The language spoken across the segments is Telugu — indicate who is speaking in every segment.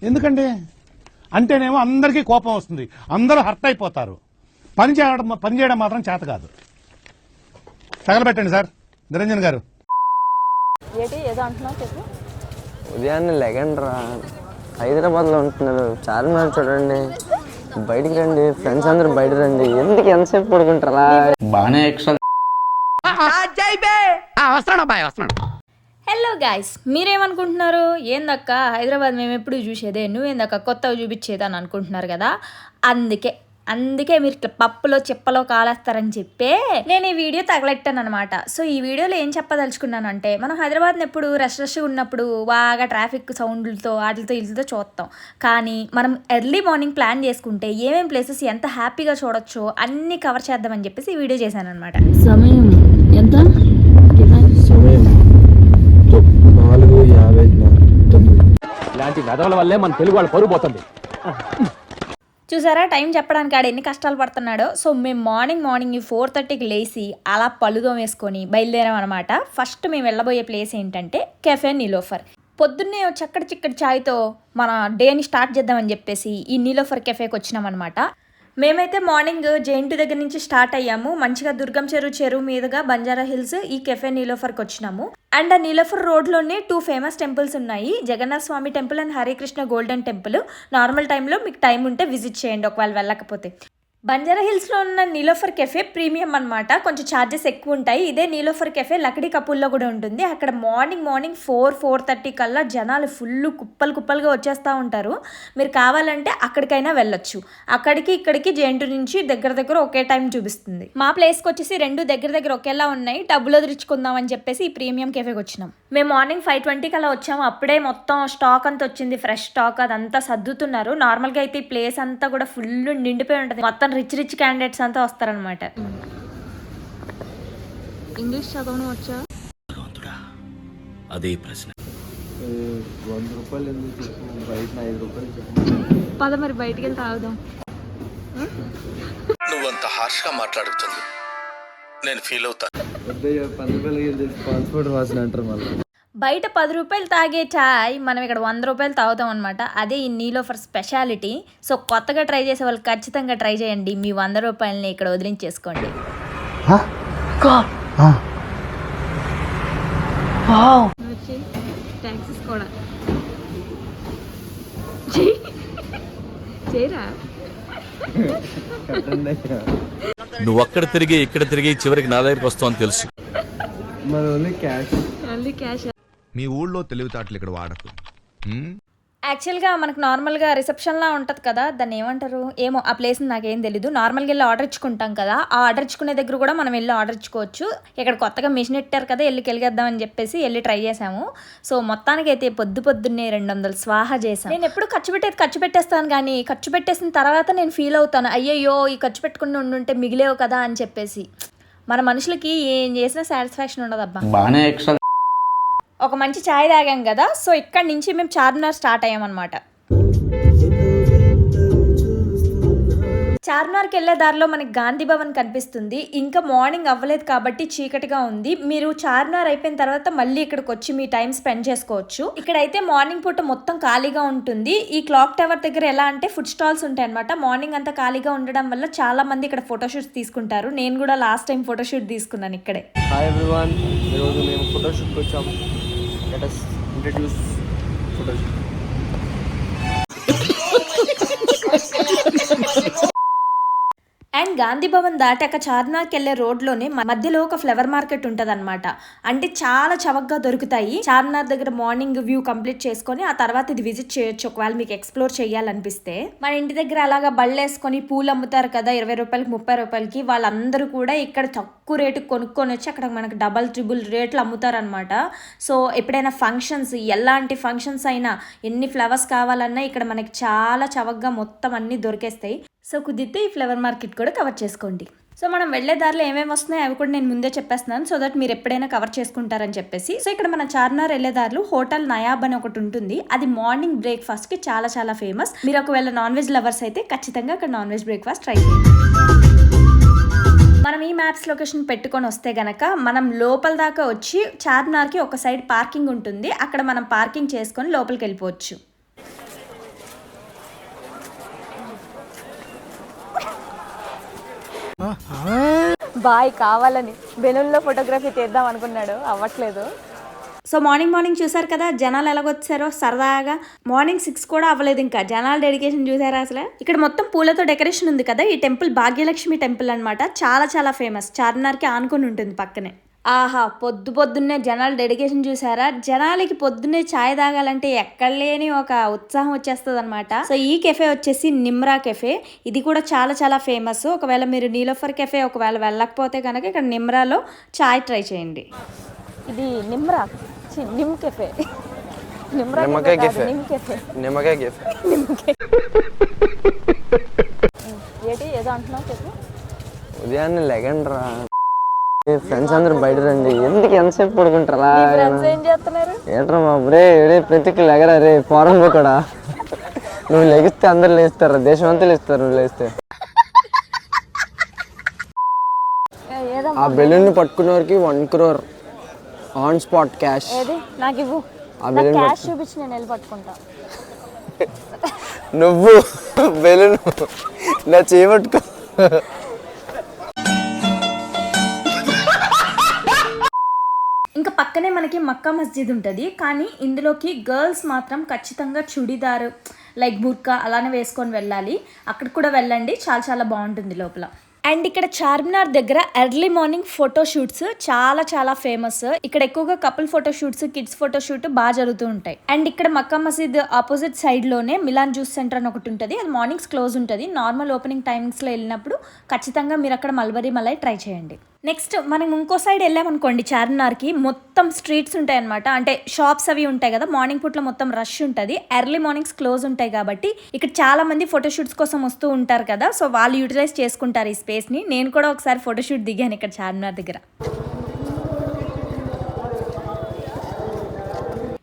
Speaker 1: ఎందుకండి అంటేనేమో అందరికీ కోపం వస్తుంది, అందరూ హర్ట్ అయిపోతారు. పని చేయడం మాత్రం చేత కాదు. తగలబెట్టండి సార్. నిరంజన్ గారు
Speaker 2: ఉదయాన్నే లెగండ్రా, హైదరాబాద్లో ఉంటున్నారు, చార్మినార్ చూడండి, బయటికి రండి, ఫ్రెండ్స్ అందరూ బయట రండి, ఎందుకు ఎంతసేపు పడుకుంటారా? బాగానే ఎక్స్ట్రా.
Speaker 3: హలో గాయ్స్, మీరేమనుకుంటున్నారు? ఏందక్క హైదరాబాద్ మేము ఎప్పుడు చూసేదే, నువ్వేందక్క కొత్తగా చూపించేది అని అనుకుంటున్నారు కదా. అందుకే మీరు ఇట్లా పప్పులో చిప్పలో కాలేస్తారని చెప్పే నేను ఈ వీడియో తగలెట్టాను అనమాట. సో ఈ వీడియోలో ఏం చెప్పదలుచుకున్నానంటే, మనం హైదరాబాద్ని ఎప్పుడు రష్ ఉన్నప్పుడు బాగా ట్రాఫిక్ సౌండ్లతో వీటితో చూస్తాం. కానీ మనం ఎర్లీ మార్నింగ్ ప్లాన్ చేసుకుంటే ఏమేం ప్లేసెస్ ఎంత హ్యాపీగా చూడొచ్చో అన్నీ కవర్ చేద్దామని చెప్పేసి ఈ వీడియో చేశాను అనమాట.
Speaker 4: సమయం ఎంత? సమయం 4:59.
Speaker 5: ఇలాంటి వెదవల వల్లే మన తెలుగు వాళ్ళు పరుగు పోతుంది.
Speaker 3: చూసారా టైం చెప్పడానికి ఆడ ఎన్ని కష్టాలు పడుతున్నాడో. సో మేము మార్నింగ్ 4:30కి లేచి అలా పళ్ళుదోం వేసుకొని బయలుదేరాం అనమాట. ఫస్ట్ మేము వెళ్ళబోయే ప్లేస్ ఏంటంటే కెఫే నీలోఫర్. పొద్దున్నే చిక్కటి ఛాయ్తో మన డేని స్టార్ట్ చేద్దామని చెప్పేసి ఈ నీలోఫర్ కెఫేకి వచ్చినాం అనమాట. మేమైతే మార్నింగ్ జేఎన్టీ దగ్గర నుంచి స్టార్ట్ అయ్యాము. మంచిగా దుర్గం చెరువు మీదుగా బంజారా హిల్స్ ఈ కెఫే నీలోఫర్కి వచ్చినాము. అండ్ ఆ నీలోఫర్ రోడ్లోనే 2 ఫేమస్ టెంపుల్స్ ఉన్నాయి, Jagannatha Swamy temple and Harikrishna golden temple. Normal టైంలో మీకు టైం ఉంటే విజిట్ చేయండి ఒకవేళ వెళ్ళకపోతే. బంజారా హిల్స్లో ఉన్న నీలోఫర్ కెఫే ప్రీమియం అనమాట, కొంచెం ఛార్జెస్ ఎక్కువ ఉంటాయి. ఇదే నీలోఫర్ కెఫే లక్డీ కపూల్లో కూడా ఉంటుంది. అక్కడ మార్నింగ్ 4:30 కల్లా జనాలు ఫుల్ కుప్పలుగా వచ్చేస్తూ ఉంటారు. మీరు కావాలంటే అక్కడికైనా వెళ్ళొచ్చు. ఇక్కడికి జేఎన్టీ నుంచి దగ్గర ఒకే టైం చూపిస్తుంది. మా ప్లేస్కి వచ్చేసి 2 దగ్గర ఒకేలా ఉన్నాయి. డబ్బులు వదిలించుకుందాం అని చెప్పేసి ఈ ప్రీమియం కెఫేకి వచ్చినాం. మేము మార్నింగ్ 5:20 కల్లా వచ్చాము. అప్పుడే మొత్తం స్టాక్ అంతా వచ్చింది, ఫ్రెష్ స్టాక్ అదంతా సర్దుతున్నారు. నార్మల్గా అయితే ఈ ప్లేస్ అంతా కూడా ఫుల్ నిండిపోయి ఉంటుంది. మొత్తం రిచ్ క్యాండిడేట్స్ అంతా వస్తారనమాట.
Speaker 4: ఇంగ్లీష్ చదవడం వచ్చా?
Speaker 6: అదే ప్రశ్న.
Speaker 2: 100 రూపాయలు ఎందుకు చెప్పు, బయట 5 రూపాయలు చెప్పు.
Speaker 4: పద మరి బయటికి వెళ్ళి తాగుదాం.
Speaker 6: నువ్వంత హార్ష్గా మాట్లాడుతుంది నేను ఫీల్ అవుతాను.
Speaker 2: 10 రూపాయలు పాస్పోర్ట్ వాసన అంటారు మళ్ళీ.
Speaker 3: బయట 10 రూపాయలు తాగే చాయ్ మనం ఇక్కడ 100 రూపాయలు తాగుతాం అనమాట. అదే ఈ నీలోఫర్ స్పెషాలిటీ. సో కొత్తగా ట్రై చేసే వాళ్ళు ఖచ్చితంగా ట్రై చేయండి. మీ 100 రూపాయలని ఇక్కడ వదిలించేసుకోండి.
Speaker 4: టాక్సీస్ కూడా చేయరా?
Speaker 6: నువ్వు అక్కడ తిరిగి ఇక్కడ తిరిగి చివరికి నా దగ్గరికి వస్తావని తెలుసు.
Speaker 2: మన ఓన్లీ
Speaker 4: క్యాష్.
Speaker 7: మీ ఊళ్ళో తెలివితేటలు ఇక్కడ వాడకు.
Speaker 3: యాక్చువల్గా మనకు నార్మల్గా రిసెప్షన్లా ఉంటుంది కదా, దాన్ని ఏమంటారు ఏమో, ఆ ప్లేస్ నాకేం తెలీదు. నార్మల్గా వెళ్ళి ఆర్డర్ ఇచ్చుకుంటాం కదా, ఆ ఆర్డర్ ఇచ్చుకునే దగ్గర కూడా మనం వెళ్ళి ఆర్డర్ ఇచ్చుకోవచ్చు. ఇక్కడ కొత్తగా మిషన్ ఇట్టారు కదా, వెళ్ళిద్దామని చెప్పేసి వెళ్ళి ట్రై చేసాము. సో మొత్తానికి అయితే పొద్దున్నే 200 స్వాహా చేశాను. నేను ఎప్పుడు ఖర్చు పెట్టేస్తాను, కానీ ఖర్చు పెట్టేసిన తర్వాత నేను ఫీల్ అవుతాను, అయ్యయ్యో ఈ ఖర్చు పెట్టుకుని ఉండుంటే మిగిలేవు కదా అని చెప్పేసి. మన మనుషులకి ఏం చేసినా సాటిస్ఫాక్షన్ ఉండదు అబ్బా.
Speaker 2: బాగానే ఎక్స్ట్రా.
Speaker 3: ఒక మంచి ఛాయ్ తాగాం కదా, సో ఇక్కడ నుంచి మేము చార్మినార్ స్టార్ట్ అయ్యామన్నమాట. చార్మినార్కి వెళ్ళే దారిలో మనకి గాంధీ భవన్ కనిపిస్తుంది. ఇంకా మార్నింగ్ అవ్వలేదు కాబట్టి చీకటిగా ఉంది. మీరు చార్మినార్ అయిపోయిన తర్వాత మళ్ళీ ఇక్కడికి వచ్చి మీ టైం స్పెండ్ చేసుకోవచ్చు. ఇక్కడైతే మార్నింగ్ పూట మొత్తం ఖాళీగా ఉంటుంది. ఈ క్లాక్ టవర్ దగ్గర ఎలా అంటే ఫుడ్ స్టాల్స్ ఉంటాయి అనమాట. మార్నింగ్ అంతా ఖాళీగా ఉండడం వల్ల చాలా మంది ఇక్కడ ఫోటోషూట్స్ తీసుకుంటారు. నేను కూడా లాస్ట్ టైం ఫోటోషూట్ తీసుకున్నాను ఇక్కడే.
Speaker 2: హాయ్ ఎవ్రీవన్, ఈరోజు మేము ఫోటోషూట్కి వచ్చాము. Let us introduce photoshoot.
Speaker 3: And Gandhi Bhavan దాటాక చార్మినార్కి వెళ్ళే రోడ్లోనే మధ్యలో ఒక ఫ్లవర్ మార్కెట్ ఉంటుంది అనమాట. అంటే చాలా చవకగా దొరుకుతాయి. చార్మినార్ దగ్గర మార్నింగ్ వ్యూ కంప్లీట్ చేసుకొని ఆ తర్వాత ఇది విజిట్ చేయొచ్చు ఒకవేళ మీకు ఎక్స్ప్లోర్ చేయాలనిపిస్తే. మన ఇంటి దగ్గర అలాగా బళ్ళేసుకొని పూలు అమ్ముతారు కదా 20 రూపాయలకి 30 రూపాయలకి, వాళ్ళందరూ కూడా ఇక్కడ తక్కువ రేటుకి కొనుక్కొని వచ్చి అక్కడ మనకు డబల్ ట్రిబుల్ రేట్లు అమ్ముతారనమాట. సో ఎప్పుడైనా ఫంక్షన్స్, ఎలాంటి ఫంక్షన్స్ అయినా ఎన్ని ఫ్లవర్స్ కావాలన్నా ఇక్కడ మనకి చాలా చవకగా మొత్తం అన్నీ దొరికేస్తాయి. సో కుదిరితే ఈ ఫ్లవర్ మార్కెట్ కూడా కవర్ చేసుకోండి. సో మనం వెళ్లే దారిలో ఏమేమి వస్తున్నాయి అవి కూడా నేను ముందే చెప్పేస్తున్నాను, సో దట్ మీరు ఎప్పుడైనా కవర్ చేసుకుంటారని చెప్పేసి. సో ఇక్కడ మన చార్మినార్ వెళ్లే దారిలో హోటల్ నయాబ్ అని ఒకటి ఉంటుంది. అది మార్నింగ్ బ్రేక్ఫాస్ట్ కి చాలా ఫేమస్. మీరు ఒకవేళ నాన్ వెజ్ లవర్స్ అయితే ఖచ్చితంగా అక్కడ నాన్ వెజ్ బ్రేక్ఫాస్ట్ ట్రై చేయండి. మనం ఈ మ్యాప్స్ లొకేషన్ పెట్టుకొని వస్తే గనక మనం లోపల దాకా వచ్చి చార్మినార్కి ఒక సైడ్ పార్కింగ్ ఉంటుంది, అక్కడ మనం పార్కింగ్ చేసుకొని లోపలికి వెళ్ళిపోవచ్చు. బాయ్ కావాలని బెలూన్లో ఫోటోగ్రఫీ తీద్దాం అనుకున్నాడు, అవ్వట్లేదు. సో మార్నింగ్ చూసారు కదా జనాలు ఎలాగొచ్చారో సరదాగా. మార్నింగ్ 6 కూడా అవ్వలేదు, ఇంకా జనాల డెడికేషన్ చూసారా అసలు. ఇక్కడ మొత్తం పూలతో డెకరేషన్ ఉంది కదా. ఈ టెంపుల్ భాగ్యలక్ష్మి టెంపుల్ అనమాట. చాలా ఫేమస్, చార్మినార్కి ఆనుకుని ఉంటుంది పక్కనే. ఆహా, పొద్దున్నే జనాల డెడికేషన్ చూసారా. జనాలకి పొద్దున్నే ఛాయ్ తాగాలంటే ఎక్కడ లేని ఒక ఉత్సాహం వచ్చేస్తుంది అనమాట. సో ఈ కెఫే వచ్చేసి నిమ్రా కెఫే. ఇది కూడా చాలా ఫేమస్. ఒకవేళ మీరు నీలోఫర్ కెఫే ఒకవేళ వెళ్ళకపోతే కనుక ఇక్కడ నిమ్రాలో ఛాయ్ ట్రై చేయండి. ఇది నిమ్రా నిమ్ కెఫే.
Speaker 2: నిమ్మకాయ కెఫే.
Speaker 3: ఏంటి ఏదో అంటున్నావు చెప్పు.
Speaker 2: ఉదయాన్నే లెగండ్రా, ఫ్రెండ్స్ అందరూ బయట రండి. ఎందుకు ఎంతసేపు పడుకుంటారా?
Speaker 3: ఏం చేస్తున్నారు
Speaker 2: ఏంట్రా బాబు రే ప్రతికి లెగరా రే పోరంబో కూడా. నువ్వు లెగిస్తే అందరు లేస్తారా, దేశం అంతా లేస్తారు నువ్వు లేస్తే. ఆ బెలూన్ పట్టుకునే వరకు 1 crore ఆన్ స్పాట్ క్యాష్.
Speaker 3: నాకు ఇవ్వు, క్యాష్ చూపించి నేను వెళ్ళి పట్టుకుంటా.
Speaker 2: నువ్వు బెలూన్ నా చేయబట్టుకో.
Speaker 3: ఇంకా పక్కనే మనకి మక్కా మస్జిద్ ఉంటుంది, కానీ ఇందులోకి గర్ల్స్ మాత్రం ఖచ్చితంగా చుడిదారు లైక్ బుర్కా అలానే వేసుకొని వెళ్ళాలి. అక్కడికి కూడా వెళ్ళండి, చాలా బాగుంటుంది లోపల. అండ్ ఇక్కడ చార్మినార్ దగ్గర ఎర్లీ మార్నింగ్ ఫోటో షూట్స్ చాలా ఫేమస్. ఇక్కడ ఎక్కువగా couple photo shoots, kids photo shoot బాగా జరుగుతూ ఉంటాయి. అండ్ ఇక్కడ మక్కా మసీద్ ఆపోజిట్ సైడ్ లోనే మిలాన్ జ్యూస్ సెంటర్ అని ఒకటి ఉంటుంది. అది మార్నింగ్స్ క్లోజ్ ఉంటుంది. నార్మల్ ఓపెనింగ్ టైమింగ్స్ లో వెళ్ళినప్పుడు ఖచ్చితంగా మీరు అక్కడ మల్బరీ మలై ట్రై చేయండి. నెక్స్ట్ మనం ఇంకో సైడ్ వెళ్ళామనుకోండి, చార్మినార్కి మొత్తం స్ట్రీట్స్ ఉంటాయి అనమాట. అంటే షాప్స్ అవి ఉంటాయి కదా. మార్నింగ్ పూట్లో మొత్తం రష్ ఉంటుంది, ఎర్లీ మార్నింగ్స్ క్లోజ్ ఉంటాయి కాబట్టి ఇక్కడ చాలా మంది ఫోటోషూట్స్ కోసం వస్తూ ఉంటారు కదా. సో వాళ్ళు యూటిలైజ్ చేసుకుంటారు ఈ స్పేస్ని. నేను కూడా ఒకసారి ఫోటోషూట్ దిగాను ఇక్కడ చార్మినార్ దగ్గర.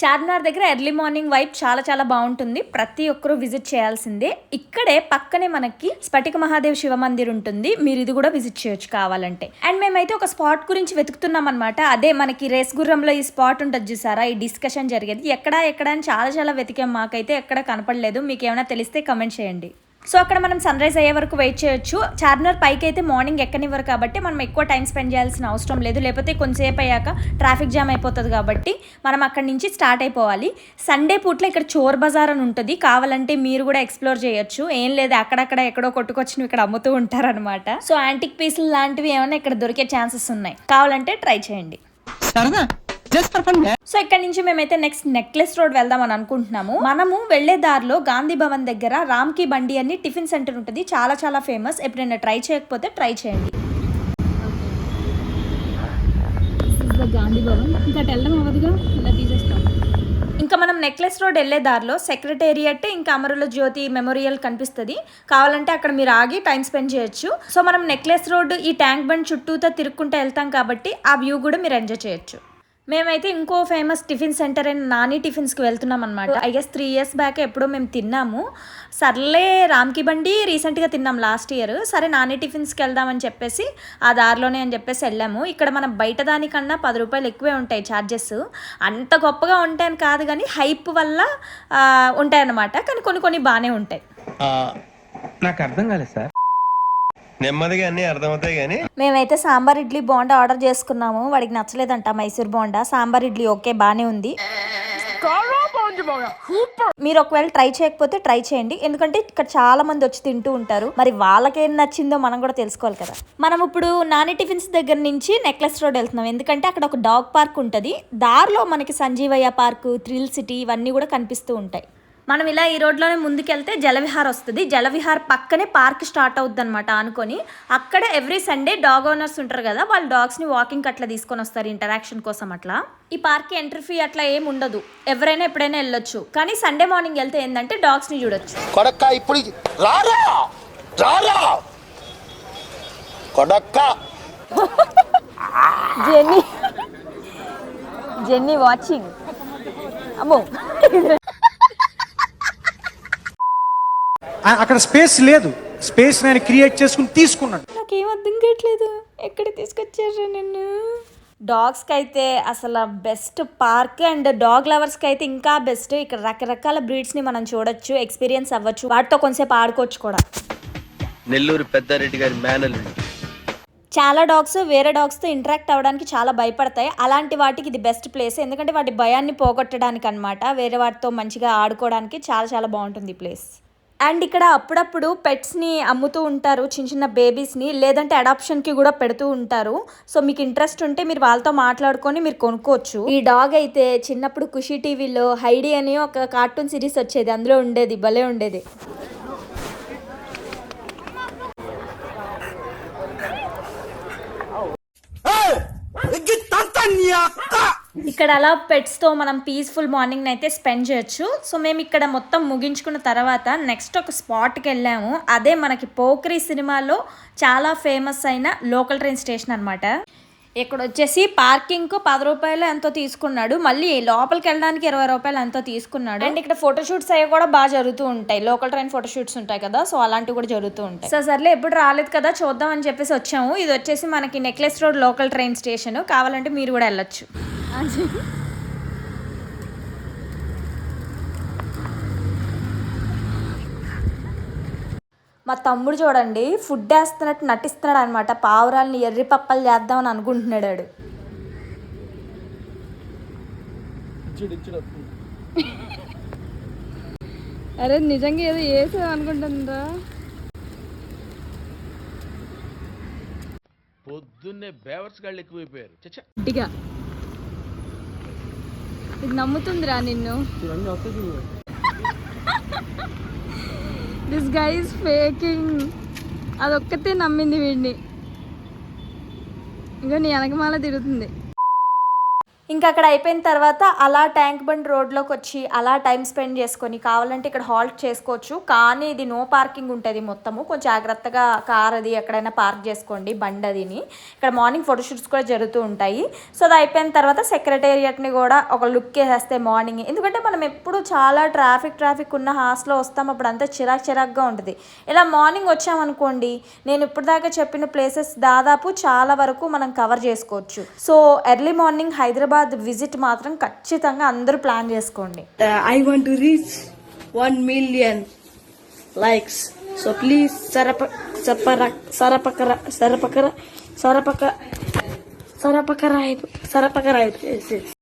Speaker 3: చార్మినార్ దగ్గర ఎర్లీ మార్నింగ్ వైబ్ చాలా బాగుంటుంది. ప్రతి ఒక్కరూ విజిట్ చేయాల్సిందే. ఇక్కడే పక్కనే మనకి స్ఫటిక మహాదేవ్ శివ మందిర్ ఉంటుంది. మీరు ఇది కూడా విజిట్ చేయొచ్చు కావాలంటే. అండ్ మేమైతే ఒక స్పాట్ గురించి వెతుకుతున్నాం అనమాట. అదే మనకి రేస్ గుర్రంలో ఈ స్పాట్ ఉంటుంది చూసారా, ఈ డిస్కషన్ జరిగేది. ఎక్కడ అని చాలా వెతికాం, మాకైతే ఎక్కడ కనపడలేదు. మీకు ఏమైనా తెలిస్తే కమెంట్ చేయండి. సో అక్కడ మనం సన్ రైజ్ అయ్యే వరకు వెయిట్ చేయొచ్చు. చార్మినార్ పైకి అయితే మార్నింగ్ ఎక్కనివ్వరు కాబట్టి మనం ఎక్కువ టైం స్పెండ్ చేయాల్సిన అవసరం లేదు. లేకపోతే కొంతసేపు అయ్యాక ట్రాఫిక్ జామ్ అయిపోతుంది కాబట్టి మనం అక్కడి నుంచి స్టార్ట్ అయిపోవాలి. సండే పూట్లో ఇక్కడ చోర్ బజార్ అని ఉంటుంది. కావాలంటే మీరు కూడా ఎక్స్ప్లోర్ చేయొచ్చు. ఏం లేదు, అక్కడక్కడ ఎక్కడో కొట్టుకొచ్చినవి ఇక్కడ అమ్ముతూ ఉంటారనమాట. సో యాంటిక్ పీసులు లాంటివి ఏమైనా ఇక్కడ దొరికే ఛాన్సెస్ ఉన్నాయి. కావాలంటే ట్రై చేయండి. సో ఇక్కడ నుంచి మేమైతే నెక్స్ట్ నెక్లెస్ రోడ్ వెళ్దామని అనుకుంటున్నాము. మనము వెళ్లే దారిలో గాంధీ భవన్ దగ్గర రామ్ కి బండి అని టిఫిన్ సెంటర్ ఉంటుంది. చాలా ఫేమస్. ఎప్పుడైనా ట్రై చేయకపోతే ట్రై చేయండి.
Speaker 4: గాంధీ భవన్ ఇంకా వెళ్ళడం అవ్వదుగా, ఇలా తీసేస్తాం.
Speaker 3: ఇంకా మనం నెక్లెస్ రోడ్ వెళ్లే దారిలో సెక్రటేరియట్ ఇంకా అమరుల జ్యోతి మెమోరియల్ కనిపిస్తుంది. కావాలంటే అక్కడ మీరు ఆగి టైం స్పెండ్ చేయొచ్చు. సో మనం నెక్లెస్ రోడ్ ఈ ట్యాంక్ బండ్ చుట్టూతో తిరుక్కుంటూ వెళ్తాం కాబట్టి ఆ వ్యూ కూడా మీరు ఎంజాయ్ చేయొచ్చు. మేమైతే ఇంకో ఫేమస్ టిఫిన్ సెంటర్ అయిన నాని టిఫిన్స్కి వెళ్తున్నాం అనమాట. ఐ గెస్ 3 years బ్యాక్ ఎప్పుడో మేము తిన్నాము. సర్లే రామ్కి బండి రీసెంట్గా తిన్నాం లాస్ట్ ఇయర్. సరే నాని టిఫిన్స్కి వెళ్దామని చెప్పేసి ఆ దారిలోనే అని చెప్పేసి వెళ్ళాము. ఇక్కడ మనం బయట దానికన్నా 10 రూపాయలు ఎక్కువే ఉంటాయి ఛార్జెస్. అంత గొప్పగా ఉంటాయని కాదు కానీ హైప్ వల్ల ఉంటాయి అన్నమాట. కానీ కొన్ని బాగానే ఉంటాయి.
Speaker 8: నాకు అర్థం కాలేదు సార్. నెమ్మదిగా అన్ని అర్థమవుతాయి కానీ
Speaker 3: మేమైతే సాంబార్ ఇడ్లీ బోండా ఆర్డర్ చేసుకున్నాము. వాడికి నచ్చలేదంట మైసూర్ బోండా. సాంబార్ ఇడ్లీ ఓకే బానే ఉంది. మీరు ఒకవేళ ట్రై చేయకపోతే ట్రై చేయండి, ఎందుకంటే ఇక్కడ చాలా మంది వచ్చి తింటూ ఉంటారు. మరి వాళ్ళకేం నచ్చిందో మనం కూడా తెలుసుకోవాలి కదా. మనం ఇప్పుడు నాని టిఫిన్స్ దగ్గర నుంచి నెక్లెస్ రోడ్ వెళ్తున్నాం, ఎందుకంటే అక్కడ ఒక డాగ్ పార్క్ ఉంటుంది. దారిలో మనకి సంజీవయ్య పార్క్, థ్రిల్ సిటీ ఇవన్నీ కూడా కనిపిస్తూ ఉంటాయి. మనం ఇలా ఈ రోడ్లోనే ముందుకెళ్తే జలవిహార్ వస్తుంది. జలవిహార్ పక్కనే పార్క్ స్టార్ట్ అవుద్ది అనమాట అనుకొని. అక్కడ ఎవ్రీ సండే డాగ్ ఓనర్స్ ఉంటారు కదా, వాళ్ళ డాగ్స్ని వాకింగ్ అట్లా తీసుకొని వస్తారు ఇంటరాక్షన్ కోసం. అట్లా ఈ పార్క్కి ఎంట్రీ ఫీ అట్లా ఏం ఉండదు, ఎవరైనా ఎప్పుడైనా వెళ్ళొచ్చు. కానీ సండే మార్నింగ్ వెళ్తే ఏంటంటే డాగ్స్ని చూడొచ్చు. Jenny watching. అమ్మో,
Speaker 9: అక్కడ స్పేస్ లేదు, స్పేస్ నేను క్రియేట్ చేసుకుని తీసుకున్నాను.
Speaker 3: నాకేం అర్థం కావట్లేదు, ఎక్కడ తీసుకొచ్చారు నిన్ను. డాగ్స్కి అయితే అసలు బెస్ట్ పార్క్, అండ్ డాగ్ లవర్స్కి అయితే ఇంకా బెస్ట్. ఇక్కడ రకరకాల బ్రీడ్స్ని మనం చూడొచ్చు, ఎక్స్పీరియన్స్ అవ్వచ్చు, వాటితో కొంచెంసేపు ఆడుకోవచ్చు కూడా.
Speaker 8: నెల్లూరు పెద్దారెడ్డి గారి మేనల్
Speaker 3: చాలా డాగ్స్ వేరే డాగ్స్తో ఇంటరాక్ట్ అవ్వడానికి చాలా భయపడతాయి. అలాంటి వాటికి ఇది బెస్ట్ ప్లేస్, ఎందుకంటే వాటి భయాన్ని పోగొట్టడానికి అనమాట. వేరే వాటితో మంచిగా ఆడుకోవడానికి చాలా చాలా బాగుంటుంది ఈ ప్లేస్. అండ్ ఇక్కడ అప్పుడప్పుడు పెట్స్ని అమ్ముతూ ఉంటారు, చిన్న చిన్న బేబీస్ని, లేదంటే అడాప్షన్కి కూడా పెడుతూ ఉంటారు. సో మీకు ఇంట్రెస్ట్ ఉంటే మీరు వాళ్ళతో మాట్లాడుకొని మీరు కొనుక్కోవచ్చు. ఈ డాగ్ అయితే చిన్నప్పుడు ఖుషి టీవీలో హైడీ అని ఒక కార్టూన్ సిరీస్ వచ్చేది, అందులో ఉండేది, భలే ఉండేది. ఇక్కడ అలా పెట్స్తో మనం పీస్ఫుల్ మార్నింగ్ అయితే స్పెండ్ చేయొచ్చు. సో మేము ఇక్కడ మొత్తం ముగించుకున్న తర్వాత నెక్స్ట్ ఒక స్పాట్కి వెళ్ళాము. అదే మనకి పోక్రీ సినిమాలో చాలా ఫేమస్ అయిన లోకల్ ట్రైన్ స్టేషన్ అనమాట. ఇక్కడ వచ్చేసి పార్కింగ్కు 10 రూపాయలు ఎంతో తీసుకున్నాడు, మళ్ళీ లోపలికి వెళ్ళడానికి 20 రూపాయలు ఎంతో తీసుకున్నాడు. అండ్ ఇక్కడ ఫోటోషూట్స్ అవి కూడా బాగా జరుగుతూ ఉంటాయి, లోకల్ ట్రైన్ ఫోటోషూట్స్ ఉంటాయి కదా, సో అలాంటివి కూడా జరుగుతూ ఉంటాయి. సో సర్లే ఎప్పుడు రాలేదు కదా చూద్దాం అని చెప్పేసి వచ్చాము. ఇది వచ్చేసి మనకి necklace road local train station, కావాలంటే మీరు కూడా వెళ్ళొచ్చు. మా తమ్ముడు చూడండి ఫుడ్ వేస్తున్నట్టు నటిస్తున్నాడు అనమాట. పావురాలని ఎర్రి పప్పలు చేద్దామని అనుకుంటున్నాడు.
Speaker 4: అరే నిజంగా ఏదో వేసావు అనుకుంటుందా?
Speaker 5: పొద్దున్నే బేవర్స్ గాళ్ళు ఎక్కువైపోయారు.
Speaker 4: గట్టిగా ఇది నమ్ముతుందిరా నిన్ను. This guy is faking. అదొక్కతే నమ్మింది వీడిని. ఇంకా నీ వెనకమాల తిరుగుతుంది.
Speaker 3: ఇంకా అక్కడ అయిపోయిన తర్వాత అలా ట్యాంక్ బండ్ రోడ్లోకి వచ్చి అలా టైం స్పెండ్ చేసుకొని కావాలంటే ఇక్కడ హాల్ట్ చేసుకోవచ్చు. కానీ ఇది నో పార్కింగ్ ఉంటుంది మొత్తము, కొంచెం జాగ్రత్తగా కార్ అది ఎక్కడైనా పార్క్ చేసుకోండి బండి అదిని. ఇక్కడ మార్నింగ్ ఫోటోషూట్స్ కూడా జరుగుతూ ఉంటాయి. సో అది అయిపోయిన తర్వాత సెక్రటేరియట్ని కూడా ఒక లుక్ వేసేస్తే మార్నింగ్, ఎందుకంటే మనం ఎప్పుడు చాలా ట్రాఫిక్ ఉన్న హాస్లో వస్తాం, అప్పుడు అంతా చిరాకుగా ఉంటుంది. ఇలా మార్నింగ్ వచ్చామనుకోండి, నేను ఇప్పుడు దాకా చెప్పిన ప్లేసెస్ దాదాపు చాలా వరకు మనం కవర్ చేసుకోవచ్చు. So early morning Hyderabad visit మాత్రం ఖచ్చితంగా అందరూ ప్లాన్ చేసుకోండి.
Speaker 10: I want to reach 1 million likes. So please sarapakara.